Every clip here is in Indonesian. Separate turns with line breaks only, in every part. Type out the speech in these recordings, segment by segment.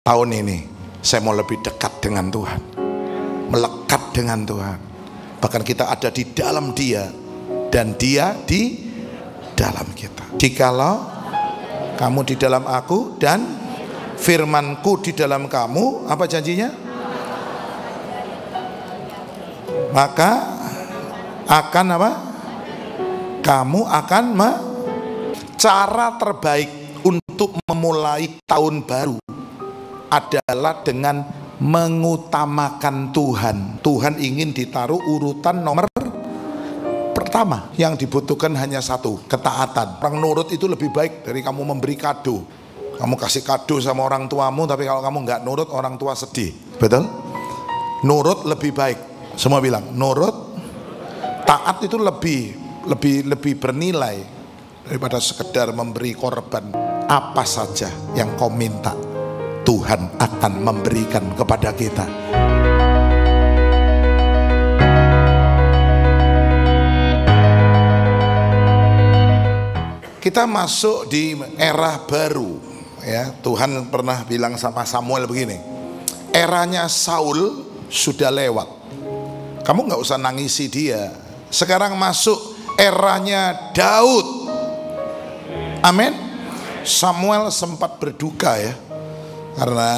tahun ini saya mau lebih dekat dengan Tuhan, melekat dengan Tuhan. Bahkan kita ada di dalam Dia dan Dia di dalam kita. Jikalau kamu di dalam aku dan firmanku di dalam kamu, apa janjinya? Maka akan apa? Kamu akan cara terbaik untuk memulai tahun baru adalah dengan mengutamakan Tuhan. Tuhan ingin ditaruh urutan nomor pertama. Yang dibutuhkan hanya satu, ketaatan. Orang nurut itu lebih baik dari kamu memberi kado. Kamu kasih kado sama orang tuamu, tapi kalau kamu nggak nurut, orang tua sedih. Betul? Nurut lebih baik. Semua bilang nurut. Taat itu lebih bernilai daripada sekedar memberi korban. Apa saja yang kau minta, Tuhan akan memberikan kepada kita. Kita masuk di era baru, ya. Tuhan pernah bilang sama Samuel begini, eranya Saul sudah lewat, kamu nggak usah nangisi dia. Sekarang masuk eranya Daud. Amin. Samuel sempat berduka, ya, karena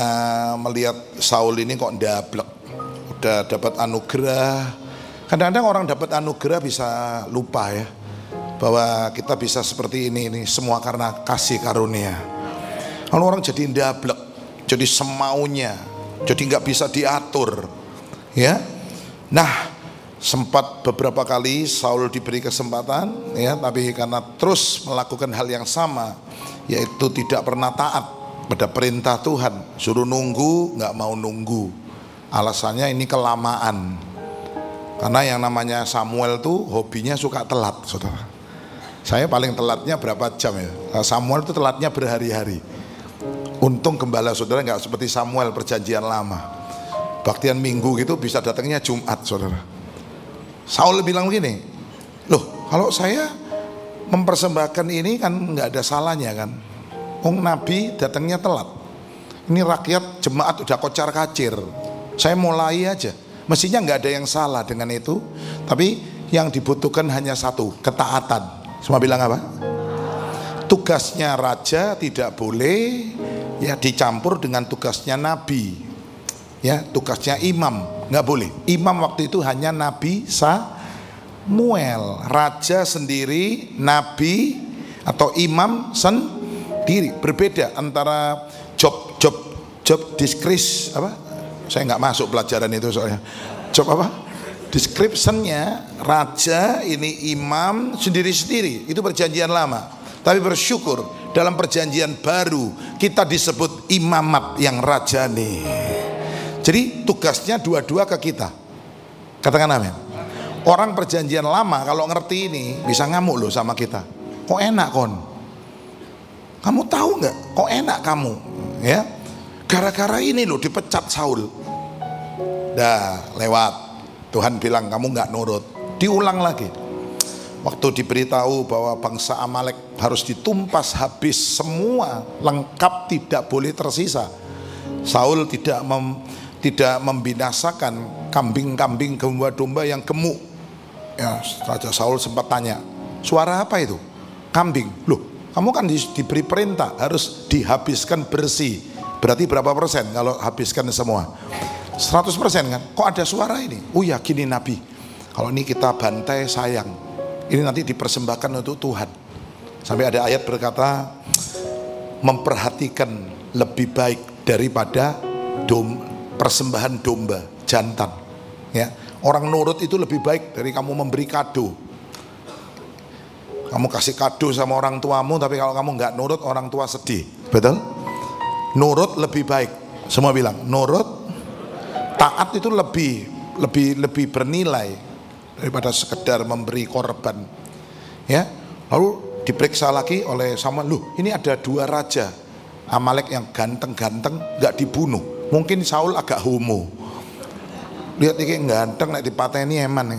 melihat Saul ini kok ndablek, udah dapat anugerah. Kadang-kadang orang dapat anugerah bisa lupa, ya, bahwa kita bisa seperti ini semua karena kasih karunia. Kalau orang jadi ndablek, jadi semaunya, jadi nggak bisa diatur, ya. Nah, sempat beberapa kali Saul diberi kesempatan, ya, tapi karena terus melakukan hal yang sama, yaitu tidak pernah taat pada perintah Tuhan, suruh nunggu nggak mau nunggu. Alasannya ini kelamaan. Karena yang namanya Samuel tuh hobinya suka telat, saudara. Saya paling telatnya berapa jam, ya? Samuel itu telatnya berhari-hari. Untung gembala saudara nggak seperti Samuel perjanjian lama. Baktian minggu gitu bisa datangnya Jumat, saudara. Saul bilang begini, loh, kalau saya mempersembahkan ini kan nggak ada salahnya kan? Nabi datangnya telat. Ini rakyat jemaat udah kocar kacir. Saya mulai aja. Mestinya nggak ada yang salah dengan itu. Tapi yang dibutuhkan hanya satu, ketaatan. Semua bilang apa? Tugasnya raja tidak boleh, ya, dicampur dengan tugasnya nabi, ya, tugasnya imam nggak boleh. Imam waktu itu hanya Nabi Samuel, raja sendiri, nabi atau imam sendiri. Berbeda antara job description apa? Saya nggak masuk pelajaran itu soalnya. Job apa? Descriptionnya raja, ini imam sendiri-sendiri. Itu perjanjian lama. Tapi bersyukur dalam perjanjian baru kita disebut imamat yang rajani. Jadi tugasnya dua-dua ke kita. Katakan amin. Orang perjanjian lama kalau ngerti ini bisa ngamuk loh sama kita. Kok enak kon? Kamu tahu nggak? Kok enak kamu? Ya, gara-gara ini loh dipecat Saul. Dah lewat. Tuhan bilang kamu nggak nurut. Diulang lagi. Waktu diberitahu bahwa bangsa Amalek harus ditumpas habis semua, lengkap, tidak boleh tersisa. Saul tidak membinasakan kambing-kambing, domba-domba yang gemuk. Ya, Raja Saul sempat tanya, suara apa itu? Kambing. Loh, kamu kan diberi perintah harus dihabiskan bersih. Berarti berapa persen kalau habiskan semua? 100% kan? Kok ada suara ini? Oh ya, gini Nabi, kalau ini kita bantai sayang, ini nanti dipersembahkan untuk Tuhan. Sampai ada ayat berkata, memperhatikan lebih baik daripada persembahan domba jantan, ya. Orang nurut itu lebih baik dari kamu memberi kado. Kamu kasih kado sama orang tuamu, tapi kalau kamu nggak nurut, orang tua sedih. Betul? Nurut lebih baik. Semua bilang nurut. Taat itu lebih bernilai daripada sekedar memberi korban, ya. Lalu diperiksa lagi oleh Samuel, loh, ini ada dua raja Amalek yang ganteng-ganteng nggak dibunuh. Mungkin Saul agak homo. Lihat ini ganteng, nek dipateni eman,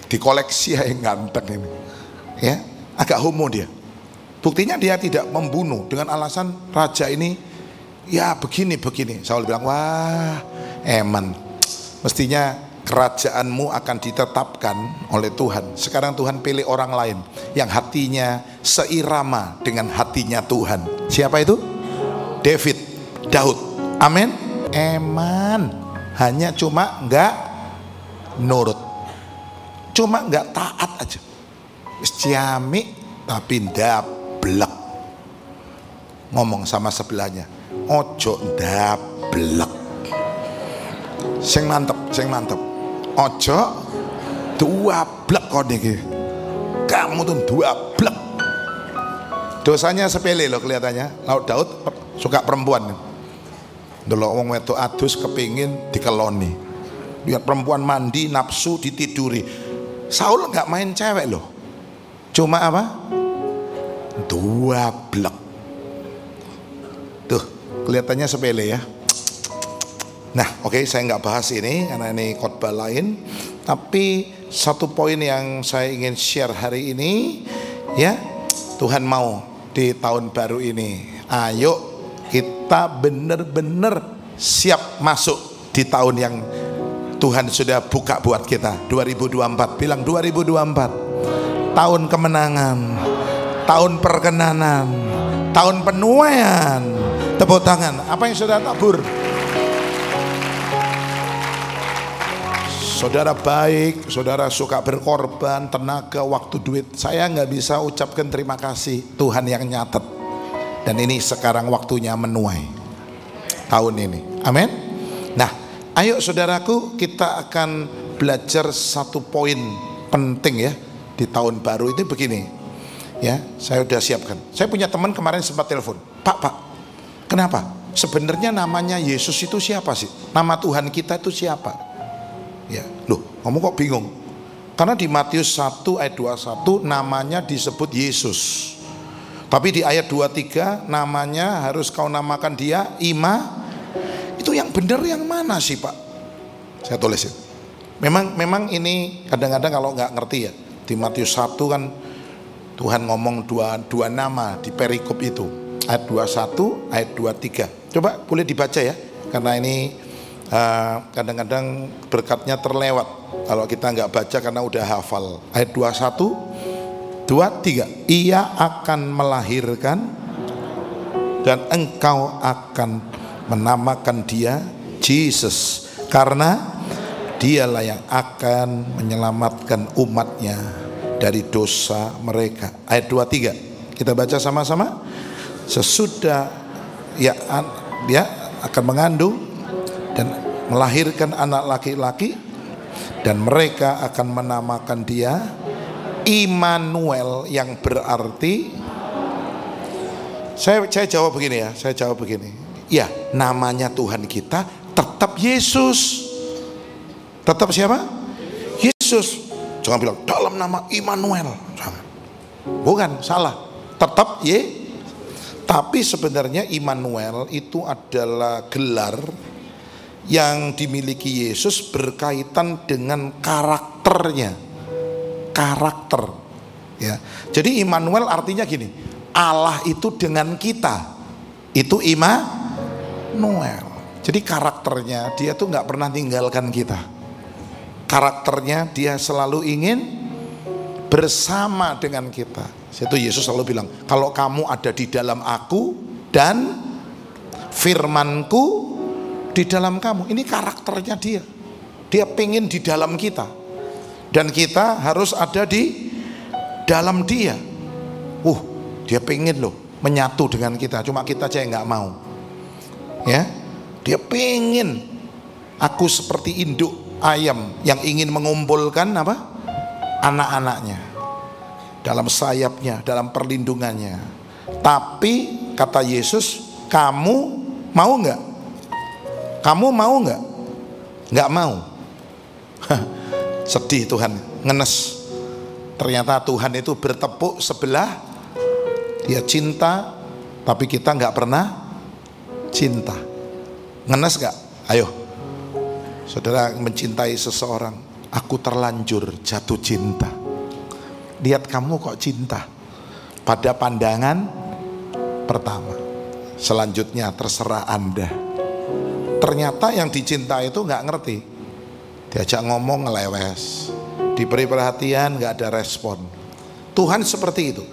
dikoleksi yang ganteng ini, ya, agak homo dia. Buktinya dia tidak membunuh dengan alasan raja ini ya begini. Saul bilang, wah eman, mestinya kerajaanmu akan ditetapkan oleh Tuhan. Sekarang Tuhan pilih orang lain yang hatinya seirama dengan hatinya Tuhan. Siapa itu? Daud. Amin. Eman hanya cuma nggak nurut, cuma nggak taat aja. Ciamik tapi ndablek. Ngomong sama sebelahnya, ojo ndablek. Sing mantep. Ojo duablek kon iki. Kamu tuh duablek. Dosanya sepele loh kelihatannya. Lalu Daud suka perempuan. Delok wong wedok adus kepingin dikeloni. Lihat perempuan mandi nafsu ditiduri. Saul nggak main cewek loh. Cuma apa? Duablek. Tuh, kelihatannya sepele ya. Nah, oke, saya nggak bahas ini karena ini khotbah lain. Tapi satu poin yang saya ingin share hari ini, ya, Tuhan mau di tahun baru ini, ayo kita benar-benar siap masuk di tahun yang Tuhan sudah buka buat kita. 2024, bilang 2024, tahun kemenangan, tahun perkenanan, tahun penuaian. Tepuk tangan. Apa yang sudah tabur? Saudara baik, saudara suka berkorban, tenaga, waktu, duit. Saya nggak bisa ucapkan terima kasih, Tuhan yang nyatet. Dan ini sekarang waktunya menuai tahun ini. Amin. Nah, ayo saudaraku, kita akan belajar satu poin penting ya di tahun baru itu begini. Ya, saya udah siapkan. Saya punya teman kemarin sempat telepon, Pak, kenapa? Sebenarnya namanya Yesus itu siapa sih? Nama Tuhan kita itu siapa? Ya, loh, kamu kok bingung? Karena di Matius 1 ayat 21 namanya disebut Yesus. Tapi di ayat 23 namanya harus kau namakan dia Itu yang benar yang mana sih Pak? Saya tulisin. Memang ini kadang-kadang kalau nggak ngerti ya. Di Matius 1 kan Tuhan ngomong dua nama di perikop itu. Ayat 21, ayat 23. Coba boleh dibaca ya. Karena ini kadang-kadang berkatnya terlewat kalau kita nggak baca karena udah hafal. Ayat 21, 23, ia akan melahirkan dan engkau akan menamakan dia Jesus, karena dialah yang akan menyelamatkan umatnya dari dosa mereka. Ayat 23 kita baca sama-sama. Sesudah dia akan mengandung dan melahirkan anak laki-laki, dan mereka akan menamakan dia Immanuel, yang berarti, saya jawab begini ya, ya, namanya Tuhan kita tetap Yesus. Tetap siapa? Yesus. Jangan bilang dalam nama Immanuel, bukan, salah. Tetap tapi sebenarnya Immanuel itu adalah gelar yang dimiliki Yesus berkaitan dengan karakternya, karakter ya. Jadi Immanuel artinya gini, Allah itu dengan kita, itu Immanuel. Jadi karakternya dia tuh nggak pernah tinggalkan kita. Karakternya dia selalu ingin bersama dengan kita. Itu Yesus selalu bilang, kalau kamu ada di dalam aku dan firmanku di dalam kamu. Ini karakternya dia. Dia pengen di dalam kita, dan kita harus ada di dalam dia. Dia pengen loh menyatu dengan kita. Cuma kita aja yang nggak mau. Ya, dia pengen. Aku seperti induk ayam yang ingin mengumpulkan apa? Anak-anaknya dalam sayapnya, dalam perlindungannya. Tapi kata Yesus, kamu mau nggak? Kamu mau nggak? Nggak mau. Sedih Tuhan, ngenes. Ternyata Tuhan itu bertepuk sebelah. Dia cinta, tapi kita nggak pernah cinta. Ngenes nggak? Ayo, saudara mencintai seseorang, aku terlanjur jatuh cinta. Lihat kamu kok cinta pada pandangan pertama. Selanjutnya terserah Anda. Ternyata yang dicintai itu nggak ngerti. Diajak ngomong ngelewes, diberi perhatian nggak ada respon. Tuhan seperti itu.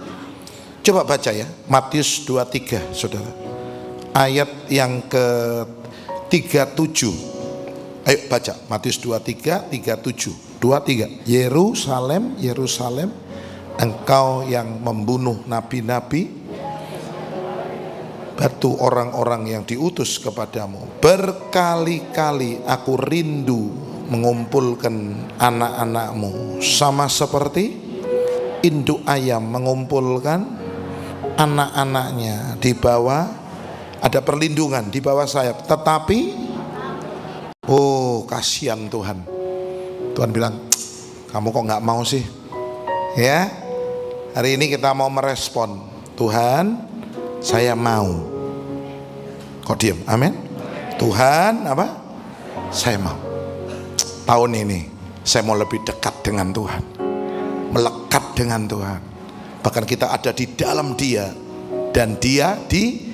Coba baca ya, Matius 23, saudara. Ayat yang ke-37. Ayo baca, Matius 23, 37. 23. Yerusalem, Yerusalem, engkau yang membunuh nabi-nabi, batu orang-orang yang diutus kepadamu. Berkali-kali aku rindu mengumpulkan anak-anakmu, sama seperti induk ayam mengumpulkan anak-anaknya di bawah, ada perlindungan di bawah sayap. Tetapi oh kasihan Tuhan. Tuhan bilang, kamu kok nggak mau sih? Ya, hari ini kita mau merespon. Tuhan, saya mau. Kok diam? Amin. Tuhan apa? Saya mau. Tahun ini saya mau lebih dekat dengan Tuhan, melekat dengan Tuhan. Bahkan kita ada di dalam Dia dan Dia di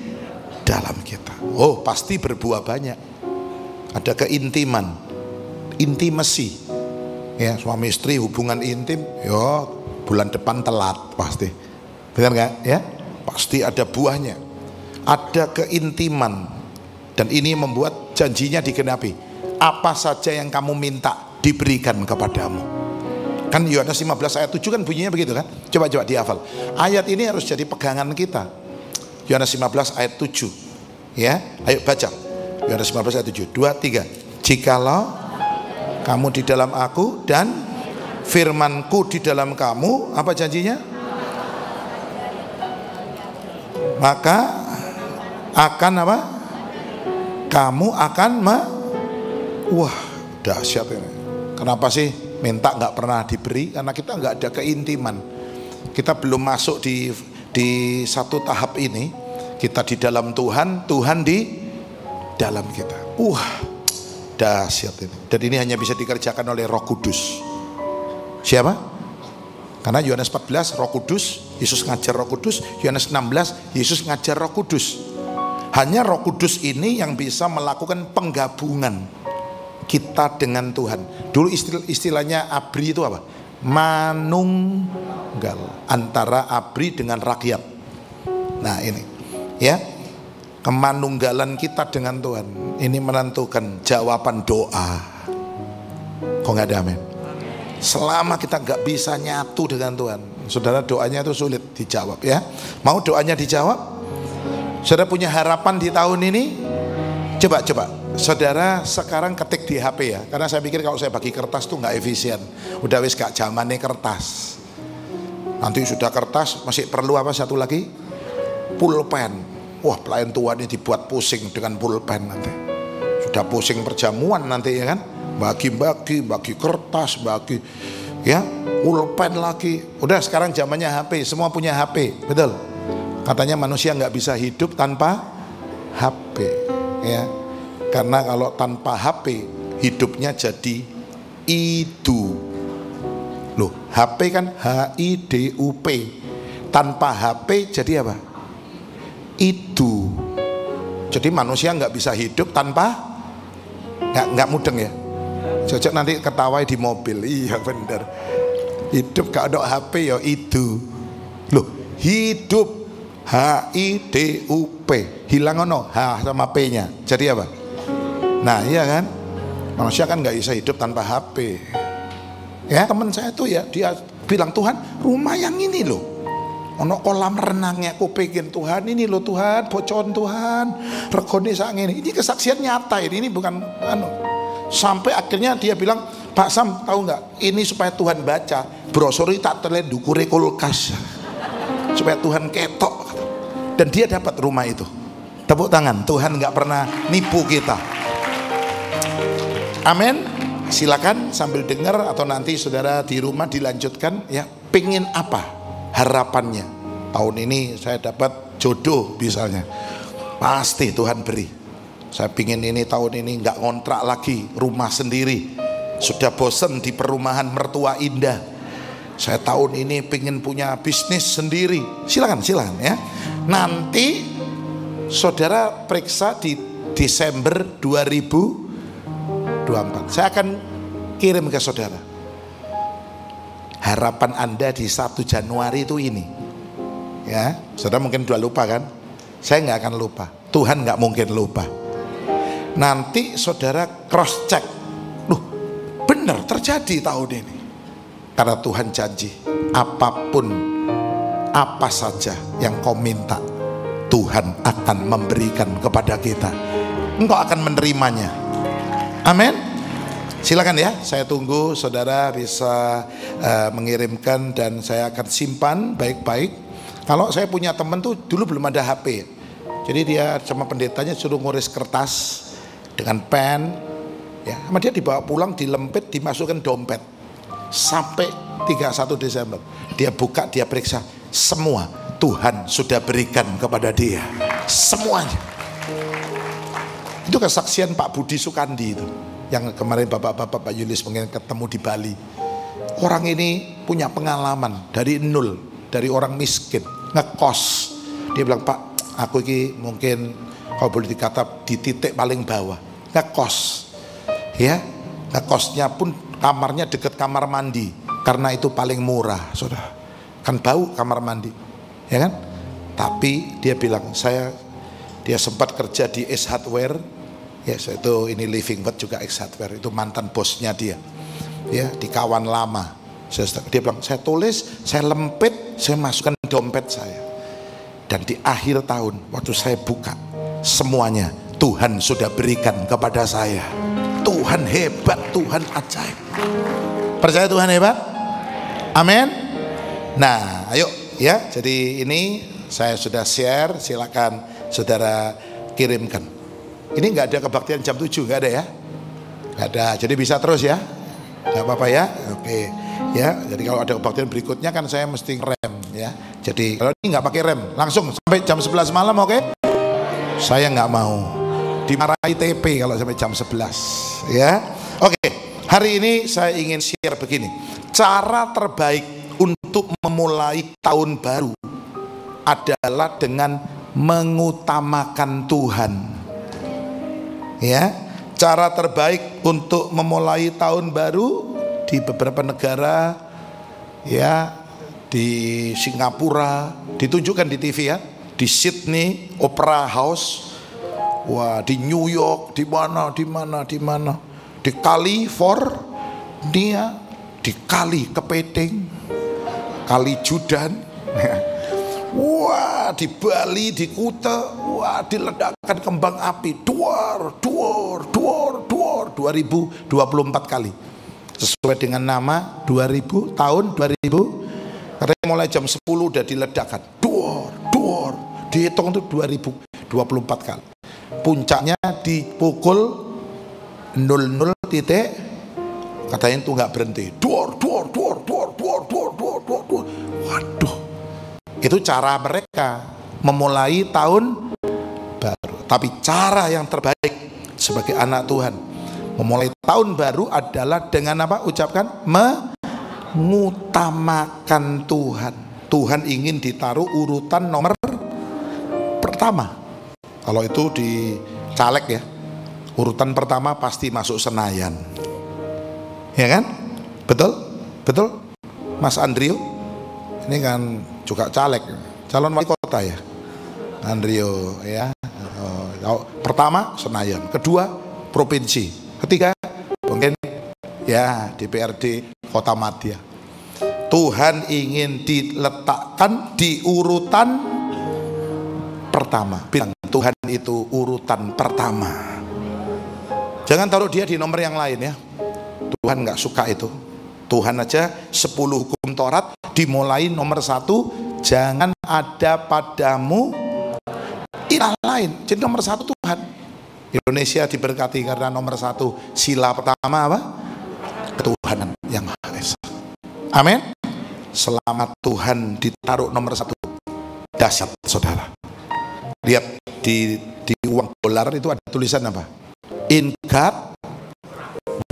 dalam kita. Oh, pasti berbuah banyak. Ada keintiman, intimasi. Ya, suami istri hubungan intim, yo bulan depan telat pasti. Benar nggak? Ya, pasti ada buahnya. Ada keintiman, dan ini membuat janjinya digenapi. Apa saja yang kamu minta diberikan kepadamu. Kan Yohanes 15 ayat 7 kan bunyinya begitu kan? Coba dihafal. Ayat ini harus jadi pegangan kita. Yohanes 15 ayat 7. Ya, ayo baca. Yohanes 15 ayat 7. 2, 3. Jikalau kamu di dalam aku dan firmanku di dalam kamu, apa janjinya? Maka akan apa? Kamu akan wah, dahsyat ini. Kenapa sih minta nggak pernah diberi? Karena kita nggak ada keintiman. Kita belum masuk di satu tahap ini. Kita di dalam Tuhan, Tuhan di dalam kita. Dahsyat ini. Dan ini hanya bisa dikerjakan oleh Roh Kudus. Siapa? Karena Yohanes 14 Roh Kudus, Yesus ngajar Roh Kudus. Yohanes 16 Yesus ngajar Roh Kudus. Hanya Roh Kudus ini yang bisa melakukan penggabungan kita dengan Tuhan. Dulu istilahnya ABRI itu apa? Manunggal, antara ABRI dengan rakyat. Nah ini ya, kemanunggalan kita dengan Tuhan ini menentukan jawaban doa. Kok nggak ada amin? Selama kita nggak bisa nyatu dengan Tuhan, saudara, doanya itu sulit dijawab ya. Mau doanya dijawab? Saudara punya harapan di tahun ini? Coba saudara sekarang ketik di HP ya, karena saya pikir kalau saya bagi kertas tuh nggak efisien. Udah wis gak zamannya kertas. Nanti sudah kertas masih perlu apa satu lagi? Pulpen. Wah, pelayan Tuhan ini dibuat pusing dengan pulpen nanti. Sudah pusing perjamuan nanti ya kan? Bagi kertas, bagi ya pulpen lagi. Udah sekarang zamannya HP, semua punya HP, betul? Katanya manusia nggak bisa hidup tanpa HP, ya. Karena kalau tanpa HP hidupnya jadi hidup. Loh, HP kan HIDUP. Tanpa HP jadi apa? Itu. Jadi manusia nggak bisa hidup tanpa nggak mudeng ya. Cocok nanti ketawai di mobil. Iya bener. Hidup gak ada HP ya itu. Loh, hidup HIDUP. Hilang ono H sama P-nya. Jadi apa? Nah iya kan, manusia kan nggak bisa hidup tanpa HP. Ya teman saya tuh ya, dia bilang, Tuhan rumah yang ini loh, ono kolam renangnya, aku pengen Tuhan ini loh, Tuhan bocon Tuhan regone sak ngene. Ini kesaksian nyata ini bukan sampai akhirnya dia bilang, Pak Sam tahu nggak, ini supaya Tuhan baca brosur tak terlihat dukure kulkas supaya Tuhan ketok, dan dia dapat rumah itu. Tepuk tangan, Tuhan nggak pernah nipu kita. Amin. Silakan sambil dengar atau nanti saudara di rumah dilanjutkan ya. Pengen apa harapannya? Tahun ini saya dapat jodoh misalnya, pasti Tuhan beri. Saya pingin ini tahun ini nggak ngontrak lagi, rumah sendiri. Sudah bosen di perumahan mertua indah. Saya tahun ini pengen punya bisnis sendiri. Silakan ya. Nanti saudara periksa di Desember 2024. Saya akan kirim ke saudara. Harapan Anda di 1 Januari itu ini. Ya, saudara mungkin sudah lupa kan? Saya nggak akan lupa. Tuhan nggak mungkin lupa. Nanti saudara cross check. Loh, benar terjadi tahun ini. Karena Tuhan janji, apapun, apa saja yang kau minta, Tuhan akan memberikan kepada kita. Engkau akan menerimanya. Amin. Silakan ya, saya tunggu saudara bisa mengirimkan dan saya akan simpan baik-baik. Kalau saya punya teman tuh dulu belum ada HP, jadi dia sama pendetanya suruh nguris kertas dengan pen, ya, sama dia dibawa pulang, dilempit, dimasukkan dompet. Sampai 31 Desember dia buka, dia periksa, semua Tuhan sudah berikan kepada dia, semuanya. Itu kesaksian Pak Budi Sukandi itu, yang kemarin bapak-bapak Pak Yulis mungkin ketemu di Bali. Orang ini punya pengalaman dari nol, dari orang miskin, ngekos. Dia bilang, Pak, aku ini mungkin kalau boleh dikata di titik paling bawah, ngekos, ya, ngekosnya pun kamarnya dekat kamar mandi, karena itu paling murah, saudara. Kan bau kamar mandi, ya kan? Tapi dia bilang, dia sempat kerja di Ace Hardware, ya, itu ini Living Word juga Ace Hardware, itu mantan bosnya dia, ya, di kawan lama. Dia bilang, saya tulis, saya lempit, saya masukkan dompet saya, dan di akhir tahun waktu saya buka, semuanya Tuhan sudah berikan kepada saya. Tuhan hebat, Tuhan ajaib. Percaya Tuhan hebat? Amin. Nah, ayo ya. Jadi ini saya sudah share, silakan saudara kirimkan. Ini nggak ada kebaktian jam 7, nggak ada ya? Nggak ada. Jadi bisa terus ya? Nggak apa-apa ya? Oke. Ya. Jadi kalau ada kebaktian berikutnya kan saya mesti rem ya. Jadi kalau ini nggak pakai rem, langsung sampai jam 11 malam, oke? Saya nggak mau dimarahi TP kalau sampai jam 11 ya. Oke, hari ini saya ingin share begini. Cara terbaik untuk memulai tahun baru adalah dengan mengutamakan Tuhan. Ya, cara terbaik untuk memulai tahun baru di beberapa negara, ya, di Singapura, ditunjukkan di TV ya, di Sydney Opera House, wah, di New York, di mana, di California, di Kali Kepiting, Kali Judan, wah, di Bali, di Kuta, wah, diledakkan kembang api, duar, 2024 kali, sesuai dengan nama 2000, tahun 2000, katanya mulai jam 10 udah diledakkan, duar, dihitung itu 2024 kali. Puncaknya di pukul 00 titik, katanya itu nggak berhenti, duar. Waduh, itu cara mereka memulai tahun baru. Tapi cara yang terbaik sebagai anak Tuhan memulai tahun baru adalah dengan apa? Ucapkan, mengutamakan Tuhan. Tuhan ingin ditaruh urutan nomor pertama. Kalau itu di caleg ya, urutan pertama pasti masuk Senayan, ya kan? Betul, Mas Andrio, ini kan juga caleg, calon wali kota ya, Andrio ya. Pertama Senayan, kedua provinsi, ketiga mungkin ya DPRD Kota Madya. Tuhan ingin diletakkan di urutan pertama. Bilang, Tuhan itu urutan pertama. Jangan taruh dia di nomor yang lain ya. Tuhan nggak suka itu. Tuhan aja 10 hukum Taurat dimulai nomor 1, jangan ada padamu ilah lain. Jadi nomor 1 Tuhan. Indonesia diberkati karena nomor 1 sila pertama apa? Ketuhanan yang Maha Esa. Amin. Selamat Tuhan ditaruh nomor 1. Dahsyat saudara. Lihat di uang dolar itu ada tulisan apa? In God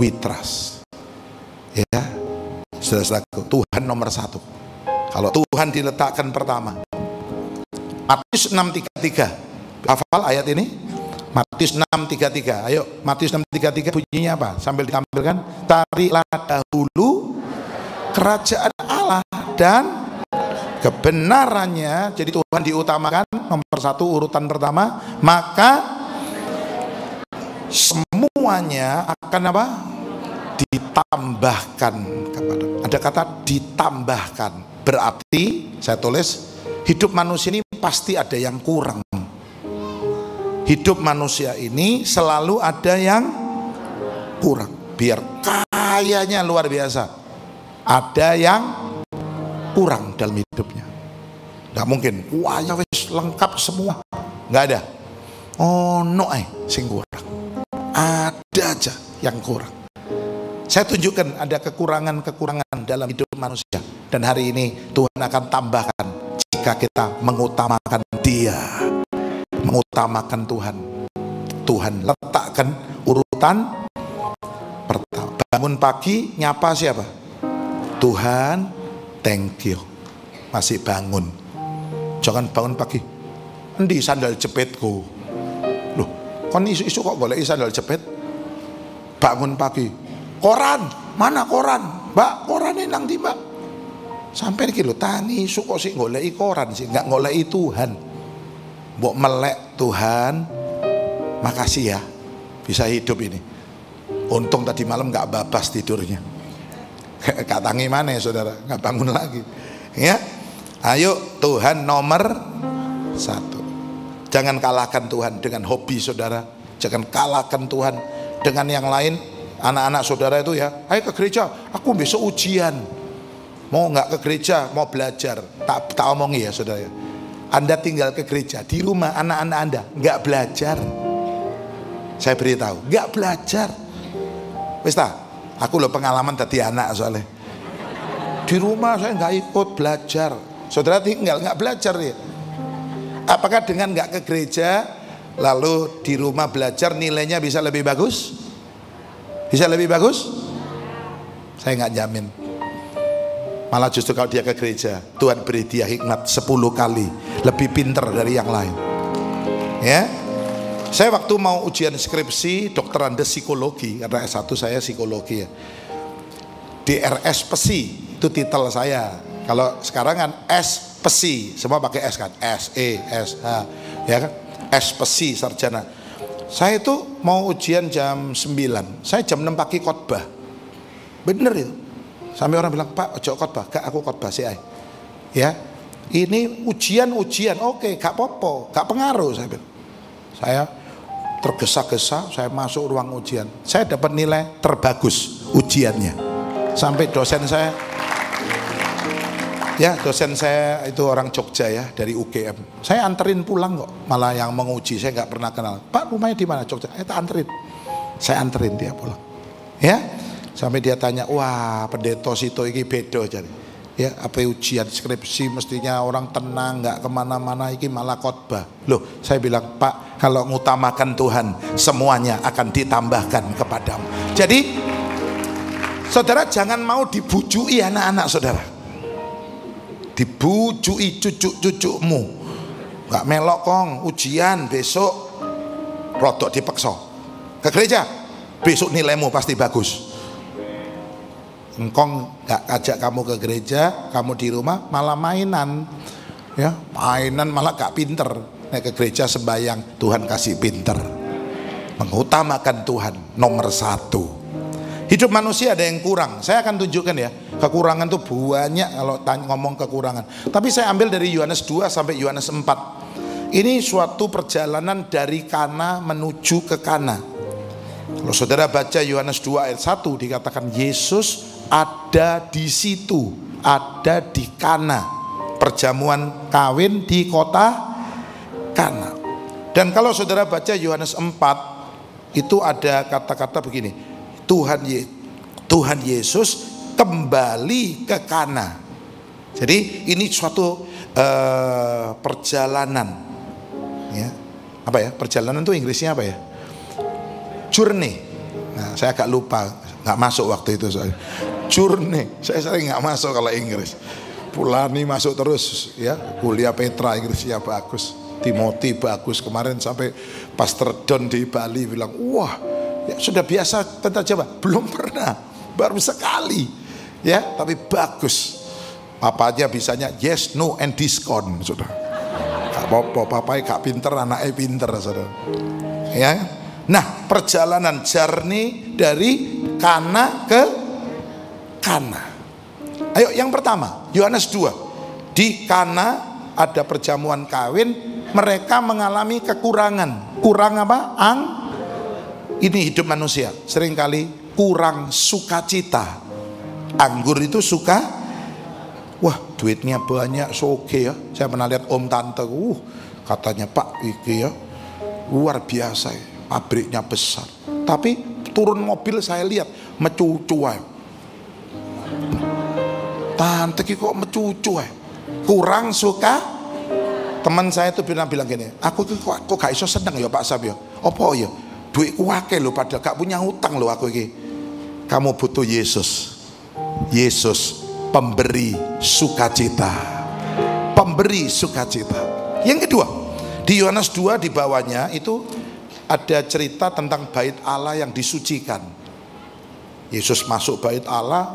we trust. Ya, saudara-saudaraku, Tuhan nomor 1. Kalau Tuhan diletakkan pertama. Matius 6:33. Hafal ayat ini? Matius 6:33. Ayo, Matius 6:33 bunyinya apa? Sambil ditampilkan, carilah dahulu kerajaan Allah dan kebenarannya. Jadi Tuhan diutamakan nomor satu, urutan pertama, maka semuanya akan apa? Ditambahkan kepada. Ada kata ditambahkan. Berarti saya tulis, hidup manusia ini pasti ada yang kurang. Hidup manusia ini selalu ada yang kurang. Biar kayanya luar biasa, ada yang kurang dalam hidupnya. Nggak mungkin wah ya wis lengkap semua, nggak ada. Oh no, sing kurang. Ada aja yang kurang. Saya tunjukkan ada kekurangan-kekurangan dalam hidup manusia, dan hari ini Tuhan akan tambahkan jika kita mengutamakan Dia, mengutamakan Tuhan. Tuhan letakkan urutan pertama. Bangun pagi nyapa siapa? Tuhan, thank you masih bangun. Jangan bangun pagi, endi sandal jepitku. Loh, kon isu-isu kok golek sandal jepit? Bangun pagi, koran, mana koran? Mbak, koran ini nang di mbak. Sampai iki lho tangi isu kok sih goleki koran sih, nggak goleki Tuhan. Mbok melek Tuhan, makasih ya bisa hidup ini. Untung tadi malam nggak babas tidurnya. Gak tangi mana ya saudara, nggak bangun lagi. Ya, ayo Tuhan nomor satu. Jangan kalahkan Tuhan dengan hobi saudara. Jangan kalahkan Tuhan dengan yang lain. Anak-anak saudara itu ya, ayo ke gereja. Aku besok ujian. Mau nggak ke gereja, mau belajar. Tak omongi ya saudara. Anda tinggal ke gereja, di rumah anak-anak Anda nggak belajar. Saya beritahu, nggak belajar. Wis ta, aku loh pengalaman tadi anak soalnya. Di rumah saya nggak ikut belajar. Saudara tinggal nggak belajar ya. Apakah dengan nggak ke gereja lalu di rumah belajar nilainya bisa lebih bagus? Bisa lebih bagus? Saya nggak jamin. Malah justru kalau dia ke gereja, Tuhan beri dia hikmat 10 kali lebih pinter dari yang lain. Ya, saya waktu mau ujian skripsi dokteran psikologi, karena S1 saya psikologi ya. DRS PESI itu titel saya. Kalau sekarang kan S PESI, semua pakai S kan, SE, SH, ya kan, S PESI sarjana. Saya itu mau ujian jam 9, saya jam 6 pagi khotbah. Bener itu. Sampai orang bilang, Pak, ojo khotbah. Gak, aku khotbah sih. Ya, ini ujian, oke, gak popo, gak pengaruh. Saya bilang, saya tergesa-gesa, saya masuk ruang ujian. Saya dapat nilai terbagus ujiannya. Sampai dosen saya, ya dosen saya itu orang Jogja ya, dari UGM. Saya anterin pulang kok, malah yang menguji saya nggak pernah kenal. Pak, rumahnya di mana? Jogja. Anterin. Saya anterin dia pulang. Ya, sampai dia tanya, wah pendeta situ iki bedo jadi. Ya, apa ujian skripsi mestinya orang tenang, nggak kemana-mana, iki malah khotbah. Loh, saya bilang, Pak, kalau ngutamakan Tuhan, semuanya akan ditambahkan kepadamu. Jadi, saudara jangan mau dibujui anak-anak saudara. Dibujui cucu-cucumu. Nggak melok kong, ujian besok rodok dipeksa. Ke gereja, besok nilaimu pasti bagus. Engkong gak ajak kamu ke gereja, kamu di rumah malah mainan, ya mainan malah gak pinter. Nek ke gereja sembahyang, Tuhan kasih pinter. Mengutamakan Tuhan nomor satu. Hidup manusia ada yang kurang. Saya akan tunjukkan ya, kekurangan tuh banyak kalau ngomong kekurangan. Tapi saya ambil dari Yohanes 2 sampai Yohanes 4. Ini suatu perjalanan dari Kana menuju ke Kana. Kalau saudara baca Yohanes 2 ayat 1 dikatakan Yesus ada di situ, ada di Kana, perjamuan kawin di kota Kana. Dan kalau saudara baca Yohanes 4 itu ada kata-kata begini, Tuhan Yesus kembali ke Kana. Jadi ini suatu perjalanan, ya apa ya, perjalanan itu Inggrisnya apa ya, journey. Nah, saya agak lupa, nggak masuk waktu itu soalnya. Journey, saya sering nggak masuk kalau Inggris. Pulani masuk terus, ya kuliah Petra Inggrisnya bagus. Timothy bagus. Kemarin sampai Pastor Don di Bali bilang, wah ya sudah biasa tentang Jawa. Belum pernah, baru sekali ya, tapi bagus. Apa aja bisanya yes, no, and discount, sudah. Gak apa-apa, papai gak pinter, anaknya pinter, saudara. Ya, nah perjalanan journey dari Kana ke Kana. Ayo yang pertama, Yohanes 2. Di Kana ada perjamuan kawin, mereka mengalami kekurangan. Kurang apa? Ini hidup manusia, seringkali kurang sukacita. Anggur itu suka, wah duitnya banyak, soge ya. Saya pernah lihat om tante, katanya Pak iki ya luar biasa ya, pabriknya besar. Tapi turun mobil saya lihat mecucu aja. Tante ki kok mecucu aja, kurang suka. Teman saya itu bilang gini, aku kok gak iso seneng ya Pak Sam ya. Apa ya? Duitku akeh lho, padahal gak punya hutang lho aku iki. Kamu butuh Yesus. Yesus pemberi sukacita. Pemberi sukacita. Yang kedua, di Yohanes 2 di bawahnya itu ada cerita tentang bait Allah yang disucikan. Yesus masuk bait Allah,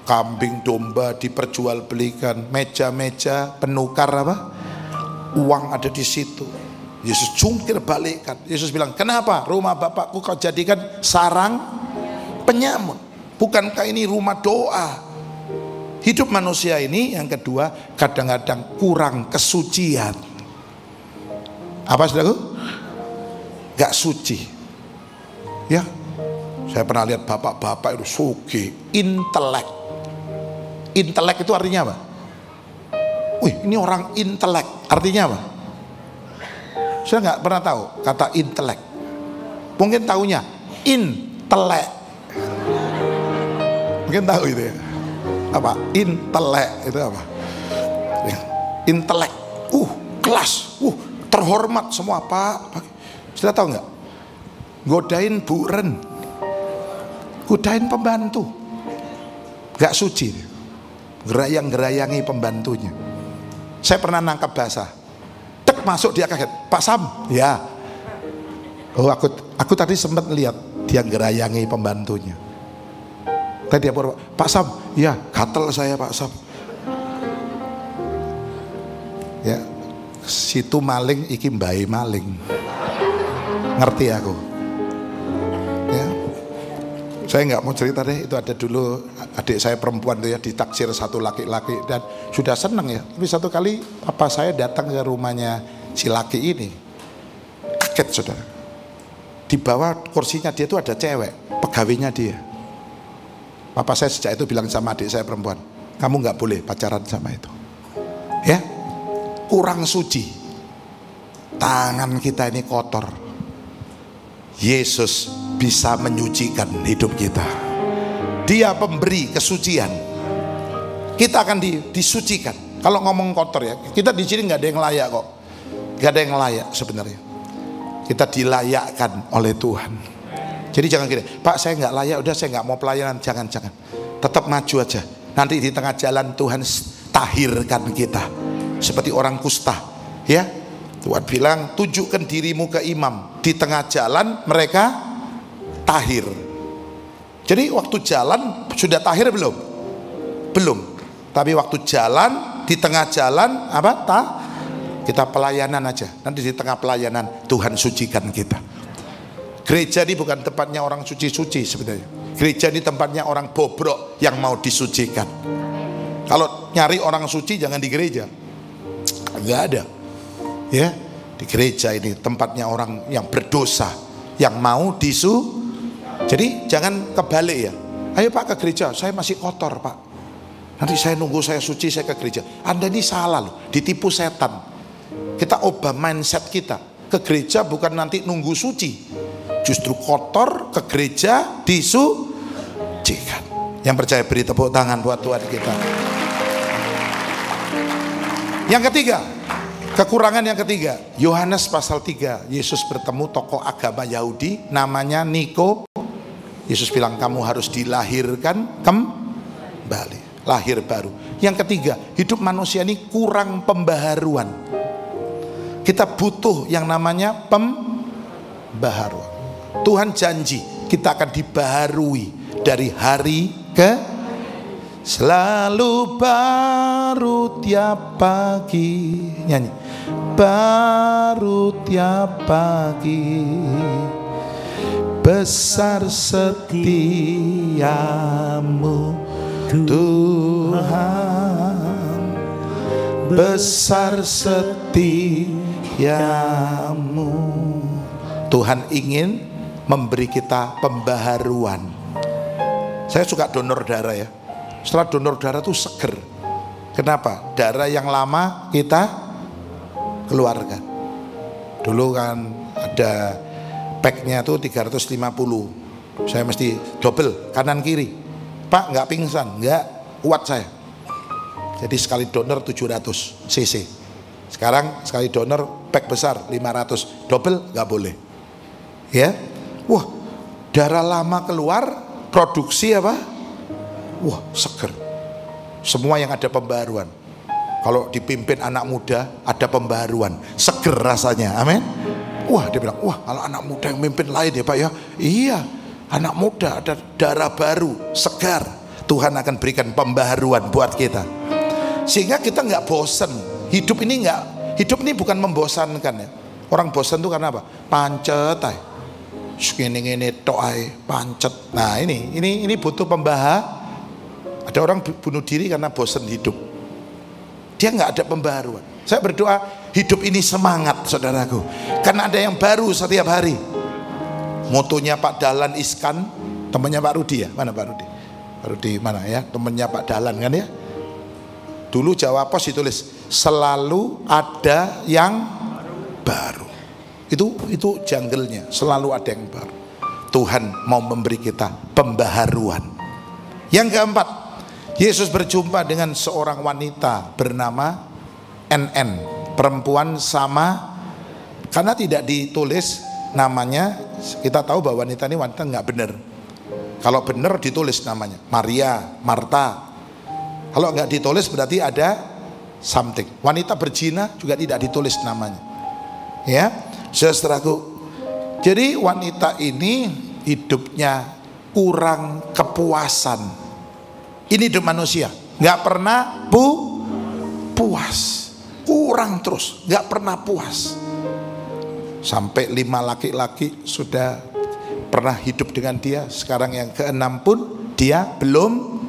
kambing domba diperjualbelikan, meja-meja penukar apa? Uang ada di situ. Yesus jungkir balikkan. Yesus bilang, kenapa rumah Bapakku kau jadikan sarang penyamun? Bukankah ini rumah doa? Hidup manusia ini yang kedua kadang-kadang kurang kesucian. Apa saudaraku? Gak suci. Ya, saya pernah lihat bapak-bapak itu suci, intelek. Intelek itu artinya apa? Wih, ini orang intelek. Artinya apa? Saya nggak pernah tahu kata intelek. Mungkin tahunya intelek. Mungkin tahu itu ya. Apa? Intelek itu apa? Ya. Intelek. Kelas. Terhormat semua Pak. Sudah tahu nggak? Godain buren. Godain pembantu. Nggak suci. Gerayang-gerayangi pembantunya. Saya pernah nangkap basah. Tek masuk dia kaget. Pak Sam, ya. Oh aku tadi sempat lihat dia gerayangi pembantunya. Tadi dia Pak Sam, ya gatel saya Pak Sam. Ya, situ maling iki mbae maling. Ngerti aku. Ya. Saya nggak mau cerita deh, itu ada dulu adik saya perempuan tuh ya ditaksir satu laki-laki dan sudah seneng ya. Tapi satu kali papa saya datang ke rumahnya si laki ini, kaget saudara. Di bawah kursinya dia tuh ada cewek, pegawainya dia. Papa saya sejak itu bilang sama adik saya perempuan, kamu nggak boleh pacaran sama itu. Ya, kurang suci. Tangan kita ini kotor. Yesus bisa menyucikan hidup kita. Dia pemberi kesucian. Kita akan disucikan. Kalau ngomong kotor ya, kita di sini nggak ada yang layak kok. Nggak ada yang layak sebenarnya. Kita dilayakkan oleh Tuhan. Jadi jangan gini, Pak saya nggak layak, udah saya nggak mau pelayanan. Jangan. Tetap maju aja. Nanti di tengah jalan Tuhan tahirkan kita. Seperti orang kusta, ya. Tuhan bilang, tunjukkan dirimu ke imam. Di tengah jalan mereka tahir. Jadi waktu jalan sudah tahir belum? Belum. Tapi waktu jalan, di tengah jalan apa? Kita pelayanan aja. Nanti di tengah pelayanan Tuhan sucikan kita. Gereja ini bukan tempatnya orang suci-suci sebenarnya. Gereja ini tempatnya orang bobrok yang mau disucikan. Kalau nyari orang suci jangan di gereja. Enggak ada. Ya, di gereja ini tempatnya orang yang berdosa, yang mau Jadi jangan kebalik ya. Ayo Pak ke gereja, saya masih kotor Pak. Nanti saya nunggu saya suci saya ke gereja. Anda ini salah loh, ditipu setan. Kita ubah mindset kita. Ke gereja bukan nanti nunggu suci, justru kotor ke gereja disucikan. Yang percaya beri tepuk tangan buat Tuhan kita. Yang ketiga, kekurangan yang ketiga, Yohanes pasal 3, Yesus bertemu tokoh agama Yahudi namanya Niko. Yesus bilang kamu harus dilahirkan kembali, lahir baru. Yang ketiga, hidup manusia ini kurang pembaharuan. Kita butuh yang namanya pembaharuan. Tuhan janji kita akan dibaharui dari hari ke selalu baru tiap pagi. Nyanyi. Baru tiap pagi, besar setiamu Tuhan, besar setiamu. Tuhan ingin memberi kita pembaharuan. Saya suka donor darah ya. Setelah donor darah tuh seger. Kenapa? Darah yang lama kita keluarkan. Dulu kan ada packnya tuh 350. Saya mesti double kanan kiri. Pak nggak pingsan, nggak kuat saya. Jadi sekali donor 700 cc. Sekarang sekali donor pack besar 500, double nggak boleh. Ya, wah darah lama keluar, produksi apa? Wah seger. Semua yang ada pembaharuan. Kalau dipimpin anak muda ada pembaharuan, seger rasanya, amin. Wah dia bilang, wah kalau anak muda yang mimpin lain ya Pak ya. Iya, anak muda ada darah baru, segar. Tuhan akan berikan pembaharuan buat kita, sehingga kita nggak bosan. Hidup ini bukan membosankan ya. Orang bosan tuh karena apa? Pancet ay, segini tok ay, pancet. Nah ini butuh pembaharuan. Ada orang bunuh diri karena bosan hidup. Dia nggak ada pembaharuan. Saya berdoa hidup ini semangat saudaraku, karena ada yang baru setiap hari. Motonya Pak Dahlan Iskan, temannya Pak Rudi ya, mana Pak Rudi? Pak Rudi mana ya, temannya Pak Dahlan kan ya. Dulu Jawa Pos ditulis selalu ada yang baru. Itu janggelnya, selalu ada yang baru. Tuhan mau memberi kita pembaharuan. Yang keempat, Yesus berjumpa dengan seorang wanita bernama NN, perempuan sama, karena tidak ditulis namanya. Kita tahu bahwa wanita ini wanita nggak benar. Kalau benar ditulis namanya Maria, Marta. Kalau nggak ditulis berarti ada something. Wanita berzina juga tidak ditulis namanya. Ya, saudaraku. Jadi wanita ini hidupnya kurang kepuasan. Ini hidup manusia, nggak pernah puas, kurang terus, nggak pernah puas. Sampai 5 laki-laki sudah pernah hidup dengan dia, sekarang yang ke-6 pun dia belum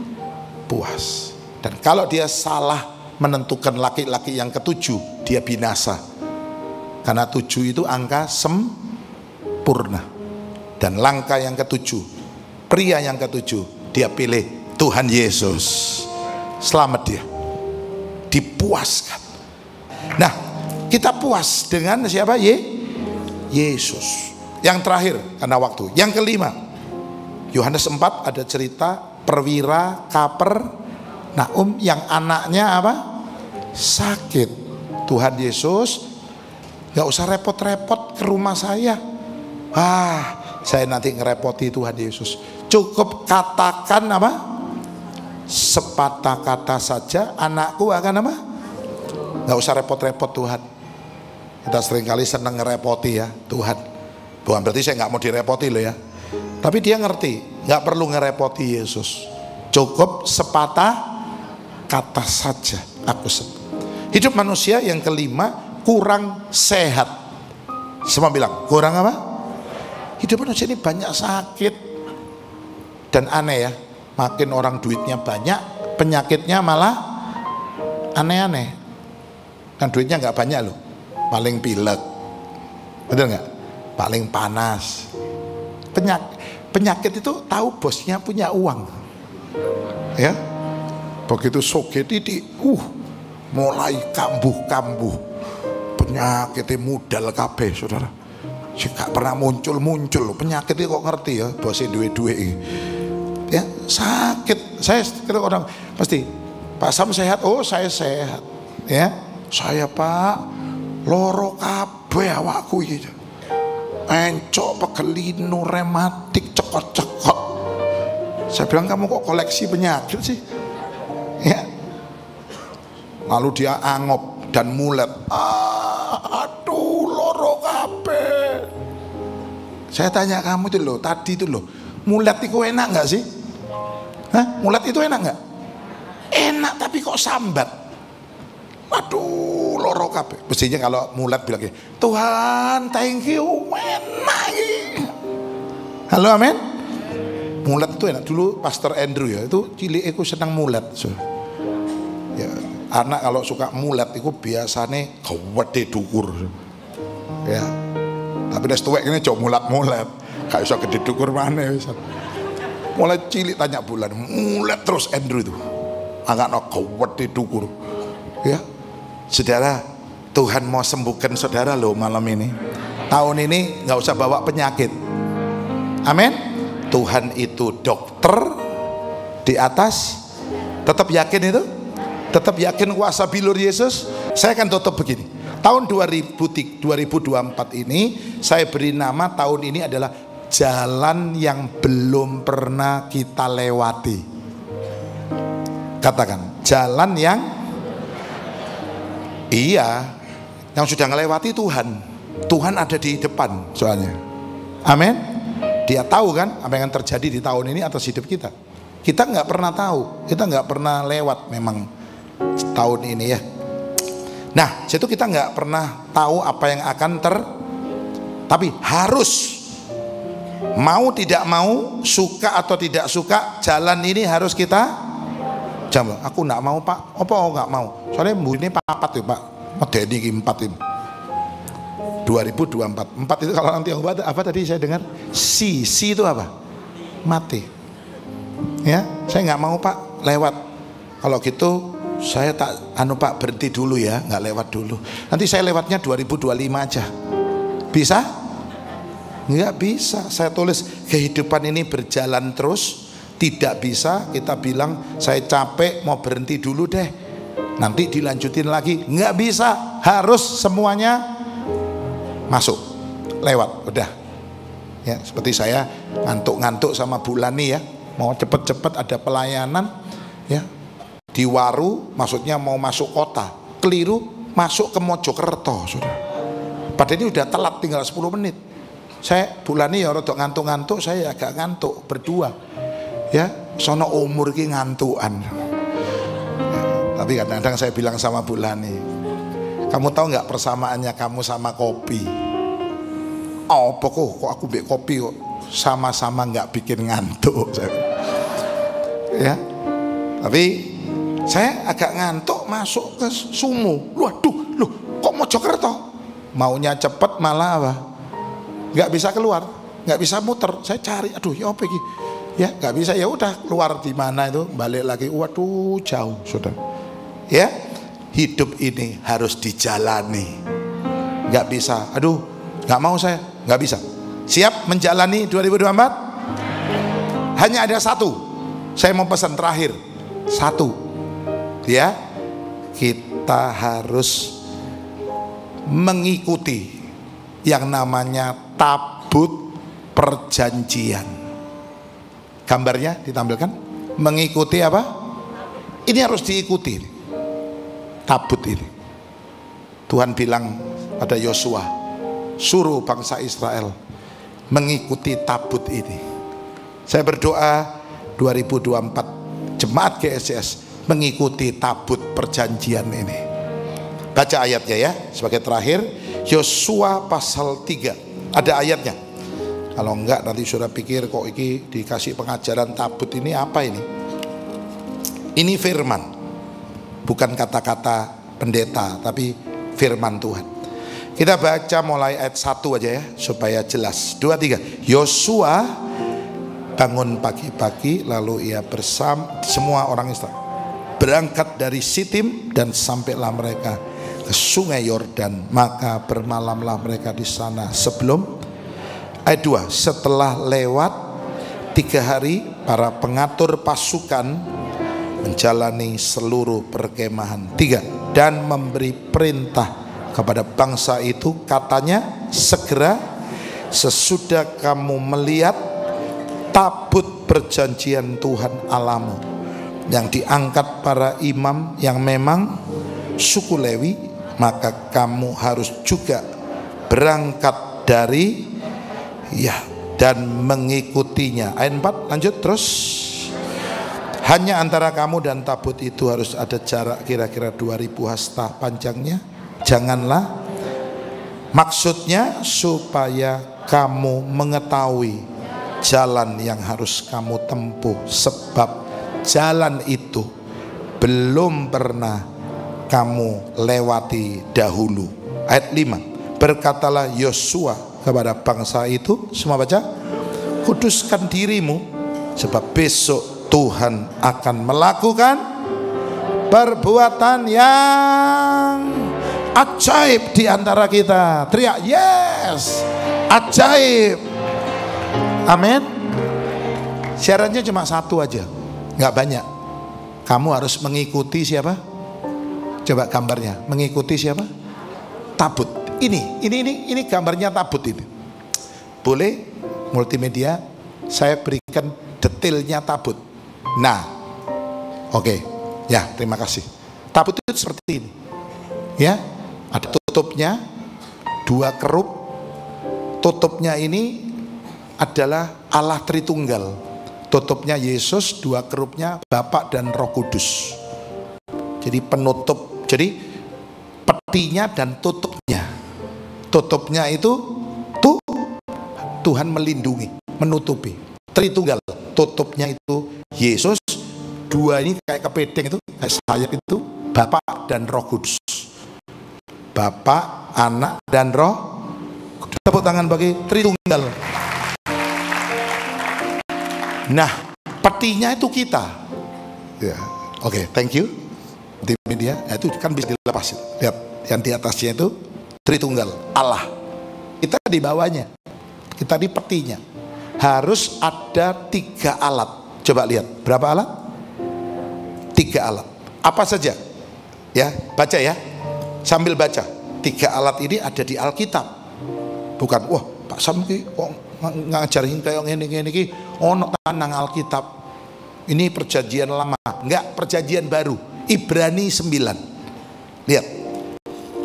puas. Dan kalau dia salah menentukan laki-laki yang ke-7, dia binasa. Karena 7 itu angka sempurna. Dan langkah yang ke-7, pria yang ke-7, dia pilih Tuhan Yesus. Selamat dia, dipuaskan. Nah, kita puas dengan siapa? Yesus. Yang terakhir karena waktu, yang kelima, Yohanes 4 ada cerita perwira Kapernaum yang anaknya apa? Sakit. Tuhan Yesus, gak usah repot-repot ke rumah saya. Saya nanti ngerepoti Tuhan Yesus. Cukup katakan apa? Sepatah kata saja, anakku akan apa? Gak usah repot-repot Tuhan. Kita seringkali senang ngerepoti ya Tuhan. Bukan berarti saya gak mau direpoti loh ya. Tapi dia ngerti, gak perlu ngerepoti Yesus. Cukup sepatah kata saja, aku sembuh. Hidup manusia yang kelima, kurang sehat. Semua bilang, kurang apa? Hidup manusia ini banyak sakit. Dan aneh ya, makin orang duitnya banyak, penyakitnya malah aneh-aneh. Kan duitnya nggak banyak loh, paling pilek, betul nggak? Paling panas. Penyakit itu tahu bosnya punya uang, ya. Begitu soget ini, mulai kambuh-kambuh, penyakitnya mudal kabeh, saudara. Gak pernah muncul penyakitnya kok ngerti ya, bosnya duwe-duwe ini. Ya sakit. Saya kira orang pasti, Pak Sam sehat? Oh saya sehat. Ya saya Pak, loro kabeh awakku iki. Encok, pegelinu, rematik, cekot-cekot. Saya bilang kamu kok koleksi penyakit sih? Ya. Lalu dia angop dan mulet. Aduh Saya tanya kamu itu loh, tadi itu loh, mulet itu enak nggak sih? Hah? Mulet itu enak nggak? Enak, tapi kok sambat? Waduh, loro kabeh. Mestinya kalau mulet bilang gini, Tuhan thank you, enak ini. Halo, amin. Mulet itu enak. Dulu Pastor Andrew ya, itu cilik aku senang mulet. So. Ya, anak kalau suka mulet itu biasanya gede dukur. Ya. Tapi nek tuwek kene cok mulat-mulat. Gak iso gede dukur maneh wis. Mulai cilik tanya bulan, mulet terus Andrew itu. Angkatno gede dukur. Ya. Saudara, Tuhan mau sembuhkan saudara loh malam ini. Tahun ini nggak usah bawa penyakit. Amin. Tuhan itu dokter di atas. Tetap yakin itu? Tetap yakin kuasa bilur Yesus? Saya akan tutup begini. Tahun 2024 ini saya beri nama tahun ini adalah jalan yang belum pernah kita lewati. Katakan, jalan yang yang sudah melewati Tuhan. Tuhan ada di depan soalnya. Amin. Dia tahu kan apa yang terjadi di tahun ini atas hidup kita. Kita nggak pernah tahu, kita nggak pernah lewat memang tahun ini ya. Nah, situ kita nggak pernah tahu apa yang akan tapi harus mau tidak mau, suka atau tidak suka, jalan ini harus kita jam. Aku nggak mau Pak, apa nggak mau? Soalnya ini papat ya Pak, medeni iki 4 ini. 2024, 4 itu kalau nanti apa tadi saya dengar? Si itu apa? Mati. Ya, saya nggak mau Pak, lewat. Kalau gitu saya tak Pak berhenti dulu ya, nggak lewat dulu. Nanti saya lewatnya 2025 aja. Bisa? Nggak bisa. Saya tulis kehidupan ini berjalan terus. Tidak bisa kita bilang saya capek mau berhenti dulu deh, nanti dilanjutin lagi. Nggak bisa. Harus semuanya masuk, lewat, udah. Ya, seperti saya ngantuk-ngantuk sama Bulani ya, mau cepet-cepet ada pelayanan ya. Di Waru, maksudnya mau masuk kota, keliru masuk ke Mojokerto, sudah. Padahal ini udah telat, tinggal 10 menit. Saya Bulani ya rodok ngantuk-ngantuk, saya agak ngantuk berdua. Ya, sono umur ki ngantukan. Ya, tapi kadang-kadang saya bilang sama Bulani, kamu tahu nggak persamaannya kamu sama kopi? Oh, kok aku bikin kopi kok sama-sama nggak bikin ngantuk. Ya, tapi saya agak ngantuk masuk ke Sumo. Loh, kok Mojokerto? Maunya cepet malah apa? Nggak bisa keluar, nggak bisa muter. Saya cari, aduh ya apa ini? Ya nggak bisa, ya udah keluar di mana itu, balik lagi. Waduh jauh sudah. Ya, hidup ini harus dijalani. Nggak bisa, aduh nggak mau saya, nggak bisa. Siap menjalani 2024? Hanya ada satu. Saya mau pesan terakhir, satu. Ya, kita harus mengikuti yang namanya tabut perjanjian. Gambarnya ditampilkan, mengikuti apa? Ini harus diikuti, tabut ini. Tuhan bilang pada Yosua, suruh bangsa Israel mengikuti tabut ini. Saya berdoa 2024 jemaat GSCS mengikuti tabut perjanjian ini. Baca ayatnya ya sebagai terakhir, Yosua pasal 3. Ada ayatnya. Kalau enggak nanti saudara pikir kok ini dikasih pengajaran tabut ini apa ini? Ini firman, bukan kata-kata pendeta, tapi firman Tuhan. Kita baca mulai ayat 1 aja ya supaya jelas. 2, 3. Yosua bangun pagi-pagi, lalu ia bersama semua orang Israel berangkat dari Sitim dan sampailah mereka ke sungai Yordan, maka bermalamlah mereka di sana. Sebelum ayat 2, setelah lewat 3 hari para pengatur pasukan menjalani seluruh perkemahan. 3, dan memberi perintah kepada bangsa itu, katanya, segera sesudah kamu melihat tabut perjanjian Tuhan Allahmu yang diangkat para imam yang memang suku Lewi, maka kamu harus juga berangkat dari Ya, dan mengikutinya. Ayat 4 lanjut terus. Hanya antara kamu dan tabut itu harus ada jarak kira-kira 2000 hasta panjangnya. Janganlah, maksudnya supaya kamu mengetahui jalan yang harus kamu tempuh, sebab jalan itu belum pernah kamu lewati dahulu. Ayat 5, berkatalah Yosua kepada bangsa itu, semua baca, kuduskan dirimu, sebab besok Tuhan akan melakukan perbuatan yang ajaib di antara kita. Teriak yes, ajaib. Amin. Syaratnya cuma satu aja, nggak banyak. Kamu harus mengikuti siapa? Coba gambarnya, mengikuti siapa? Tabut. Ini gambarnya tabut ini. Boleh multimedia saya berikan detailnya tabut. Nah, oke. Ya, terima kasih. Tabut itu seperti ini. Ya, ada tutupnya, 2 kerup. Tutupnya ini adalah Allah Tritunggal. Tutupnya Yesus, 2 kerupnya Bapa dan Roh Kudus. Jadi penutup, jadi petinya dan tutupnya. Tutupnya itu Tuhan melindungi, menutupi. Tritunggal, tutupnya itu Yesus, 2 ini kayak kepiting itu, kayak sayap itu Bapa dan Roh Kudus. Bapa, Anak dan Roh Kudus. Tepuk tangan bagi Tritunggal. Nah, petinya itu kita. Ya, oke, thank you. Di media, nah itu kan bisa dilepas. Lihat, yang di atasnya itu Tritunggal, Allah. Kita di bawahnya, kita di petinya. Harus ada 3 alat. Coba lihat, berapa alat? 3 alat. Apa saja? Ya, baca ya. Sambil baca. 3 alat ini ada di Alkitab. Bukan, wah Pak Sam ki ngajarin kayak ngene-ngene ki ono tanang Alkitab. Ini perjanjian lama, enggak perjanjian baru. Ibrani 9. Lihat.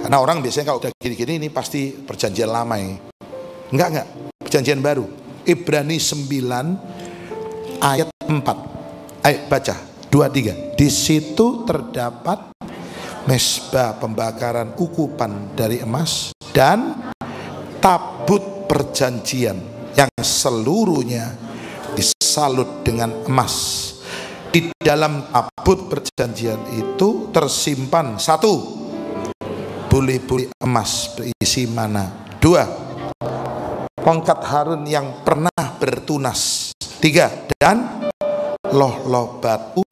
Karena orang biasanya kalau udah gini-gini ini pasti perjanjian lama ini. Enggak, perjanjian baru. Ibrani 9 ayat 4. Ayo baca 2, 3. Di situ terdapat mezbah pembakaran ukupan dari emas dan tabut perjanjian yang seluruhnya disalut dengan emas. Di dalam tabut perjanjian itu tersimpan 1 buli-buli emas berisi mana. 2 tongkat Harun yang pernah bertunas. 3 dan loh-loh batu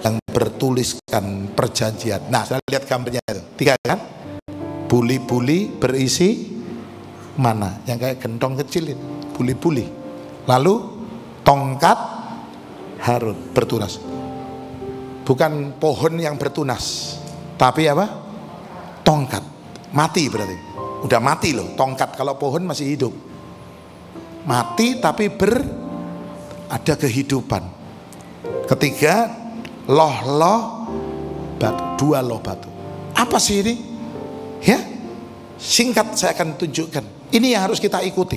yang bertuliskan perjanjian. Nah, saya lihat gambarnya itu. 3 kan? Buli-buli berisi mana? Yang kayak gentong kecil itu, buli-buli. Lalu tongkat Harun bertunas. Bukan pohon yang bertunas, tapi apa? Tongkat. Mati berarti. Udah mati loh. Tongkat kalau pohon masih hidup. Mati tapi ada kehidupan. 3 loh batu. 2 loh batu. Apa sih ini? Ya, singkat saya akan tunjukkan. Ini yang harus kita ikuti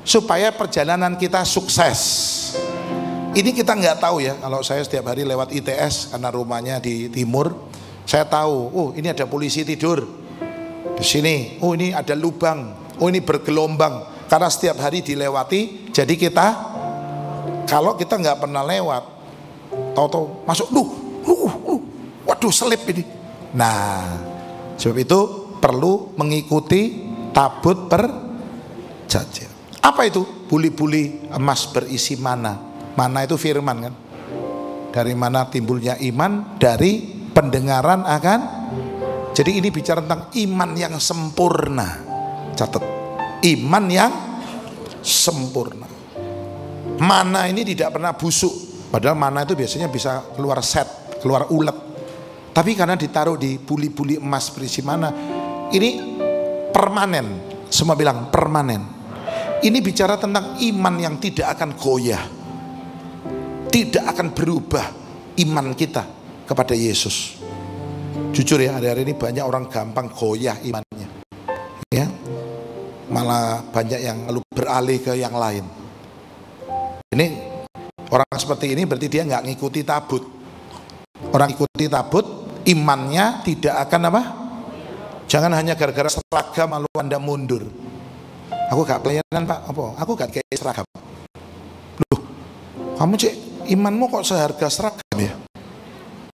supaya perjalanan kita sukses. Ini kita nggak tahu ya. Kalau saya setiap hari lewat ITS karena rumahnya di timur, saya tahu. Oh, ini ada polisi tidur di sini. Oh, ini ada lubang. Oh, ini bergelombang. Karena setiap hari dilewati. Jadi kita, kalau kita nggak pernah lewat, tahu-tahu masuk, waduh selip ini. Nah, sebab itu perlu mengikuti tabut perjanjian. Apa itu? Buli-buli emas berisi mana. Mana itu firman kan? Dari mana timbulnya iman? Dari pendengaran akan. Jadi ini bicara tentang iman yang sempurna. Catat, iman yang sempurna. Mana ini tidak pernah busuk. Padahal mana itu biasanya bisa keluar set, keluar ulet. Tapi karena ditaruh di buli-buli emas berisi mana, ini permanen. Semua bilang permanen. Ini bicara tentang iman yang tidak akan goyah, tidak akan berubah iman kita kepada Yesus. Jujur ya, hari-hari ini banyak orang gampang goyah imannya. Ya, malah banyak yang lalu beralih ke yang lain. Ini orang seperti ini berarti dia nggak ngikuti tabut. Orang ikuti tabut, imannya tidak akan apa? Jangan hanya gara-gara seragam lalu Anda mundur. Aku gak pelayanan Pak, apa? Aku gak kayak seragam. Loh, kamu cek imanmu kok seharga seragam ya?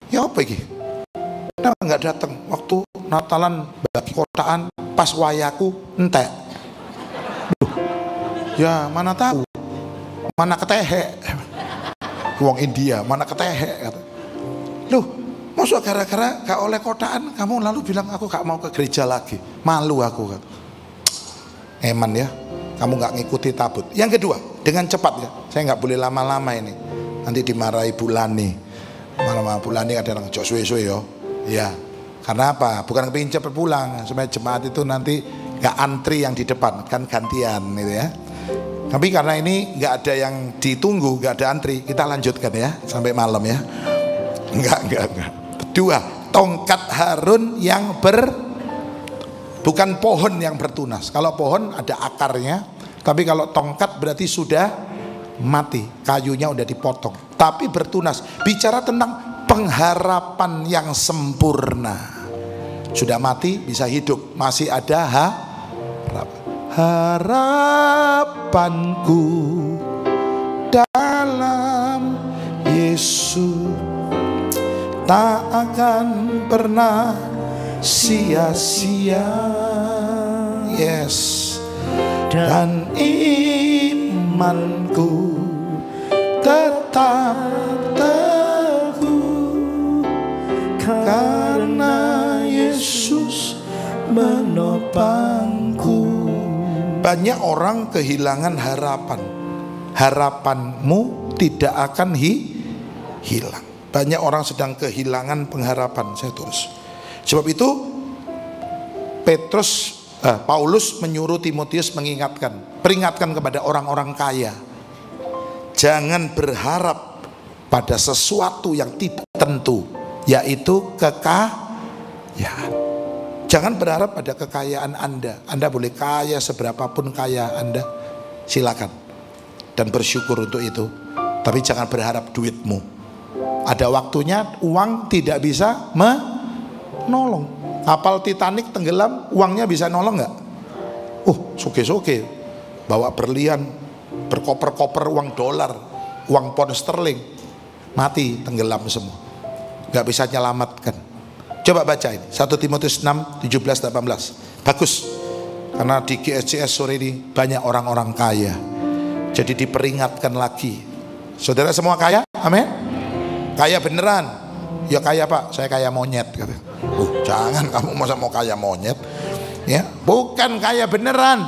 Ya apa ini? Kenapa nggak datang waktu Natalan bagi kotaan pas wayaku entek? Loh, ya mana tahu? Mana ketehe? Wong India, mana ketehe? Loh, maksud gara-gara gak oleh kotaan kamu lalu bilang aku gak mau ke gereja lagi, malu aku kan. Eman ya, kamu gak ngikuti tabut. Yang kedua, dengan cepat ya, saya gak boleh lama-lama ini, nanti dimarahi Bulani. Malam Bulani kadang jok suwe-suwe yo. Ya, karena apa? Bukan kepingin cepat pulang supaya jemaat itu nanti gak antri yang di depan, kan gantian gitu ya. Tapi karena ini gak ada yang ditunggu, gak ada antri, kita lanjutkan ya sampai malam ya. Enggak. Kedua, tongkat Harun yang bukan pohon yang bertunas. Kalau pohon ada akarnya, tapi kalau tongkat berarti sudah mati, kayunya udah dipotong, tapi bertunas. Bicara tentang pengharapan yang sempurna. Sudah mati bisa hidup, masih ada harapanku dalam Yesus tak akan pernah sia-sia. Yes. Dan imanku tetap teguh karena Yesus menopangku. Banyak orang kehilangan harapan. Harapanmu tidak akan hilang. Banyak orang sedang kehilangan pengharapan. Saya tulis. Sebab itu Paulus menyuruh Timotius peringatkan kepada orang-orang kaya, jangan berharap pada sesuatu yang tidak tentu, yaitu kekayaan. Jangan berharap pada kekayaan Anda. Anda boleh kaya seberapapun kaya Anda, silakan dan bersyukur untuk itu. Tapi jangan berharap duitmu. Ada waktunya uang tidak bisa menolong. Kapal Titanic tenggelam, uangnya bisa nolong nggak? Soge-soge bawa berlian, berkoper-koper uang dolar, uang pound sterling, mati, tenggelam semua, nggak bisa nyelamatkan. Coba baca ini 1 Timotius 6, 17-18. Bagus, karena di GSCS sore ini banyak orang-orang kaya, jadi diperingatkan lagi. Saudara semua kaya? Amin. Kaya beneran? Ya kaya Pak, saya kaya monyet. Jangan kamu masa mau kaya monyet ya, bukan kaya beneran.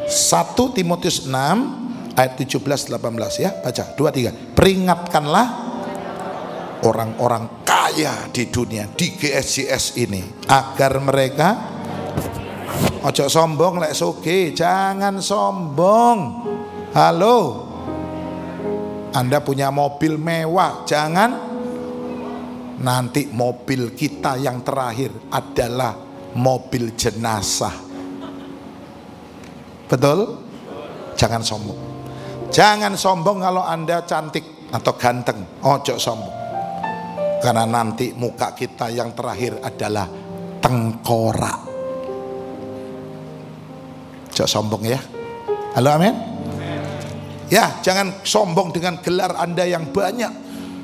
1 Timotius 6 ayat 17-18 ya, baca 2-3. Peringatkanlah orang-orang kaya di dunia, di GSCS ini, agar mereka ojo sombong lek soge. Jangan sombong. Halo, Anda punya mobil mewah, jangan nanti mobil kita yang terakhir adalah mobil jenazah. Betul? Jangan sombong. Jangan sombong kalau Anda cantik atau ganteng. Ojo sombong. Karena nanti muka kita yang terakhir adalah tengkorak. Ojo sombong ya. Halo, amin. Ya, jangan sombong dengan gelar Anda yang banyak.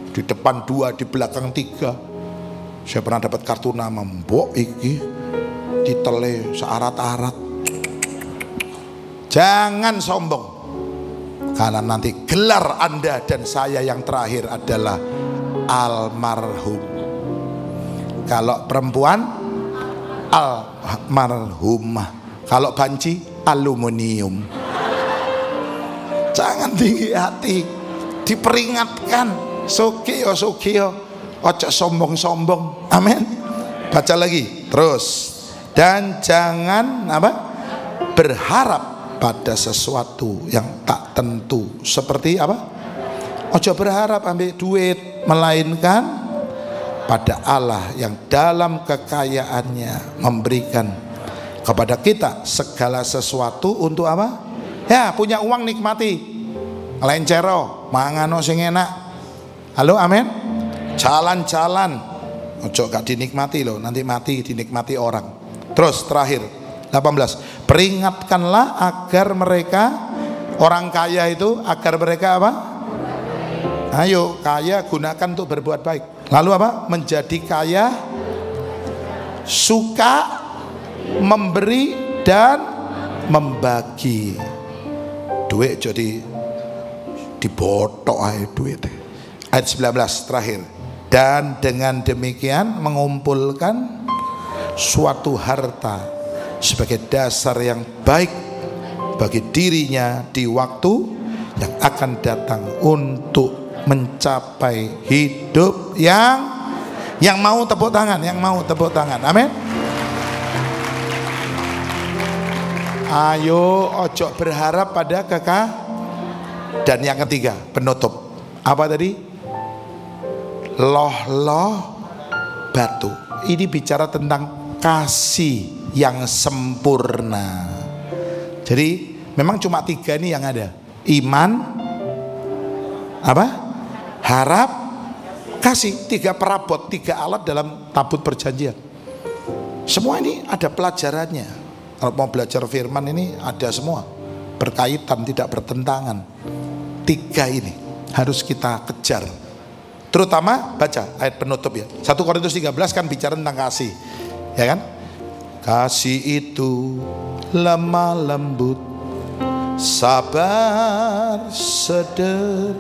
Di depan 2, di belakang 3. Saya pernah dapat kartu nama, mbok iki ditele searat-arat. Jangan sombong, karena nanti gelar Anda dan saya yang terakhir adalah almarhum. Kalau perempuan almarhumah, kalau banci aluminium. Jangan tinggi hati, diperingatkan. Sogeo, ojo sombong-sombong. Amin. Baca lagi terus. Dan jangan berharap pada sesuatu yang tak tentu. Seperti apa? Ojo berharap ambil duit, melainkan pada Allah yang dalam kekayaannya memberikan kepada kita segala sesuatu untuk apa? Ya, punya uang nikmati. Lencero, mangano sing enak. Halo, amin. Jalan-jalan, ojo gak dinikmati loh, nanti mati dinikmati orang. Terus terakhir 18, peringatkanlah agar mereka, orang kaya itu, agar mereka apa? Ayo, kaya gunakan untuk berbuat baik. Lalu apa? Menjadi kaya, suka memberi dan membagi. Duit jadi dibotok aja duit. Ayat 19 terakhir. Dan dengan demikian mengumpulkan suatu harta sebagai dasar yang baik bagi dirinya di waktu yang akan datang untuk mencapai hidup yang mau tepuk tangan, yang mau tepuk tangan. Amin. Ayo ojo berharap pada kekah. Dan yang ketiga, penutup. Apa tadi? Loh batu. Ini bicara tentang kasih yang sempurna. Jadi memang cuma 3 ini yang ada. Iman, apa? Harap, kasih. 3 perabot, 3 alat dalam tabut perjanjian. Semua ini ada pelajarannya. Kalau mau belajar firman ini ada semua, berkaitan, tidak bertentangan. 3 ini harus kita kejar. Terutama baca ayat penutup ya. 1 Korintus 13 kan bicara tentang kasih, ya kan? Kasih itu lemah lembut, sabar sederhana,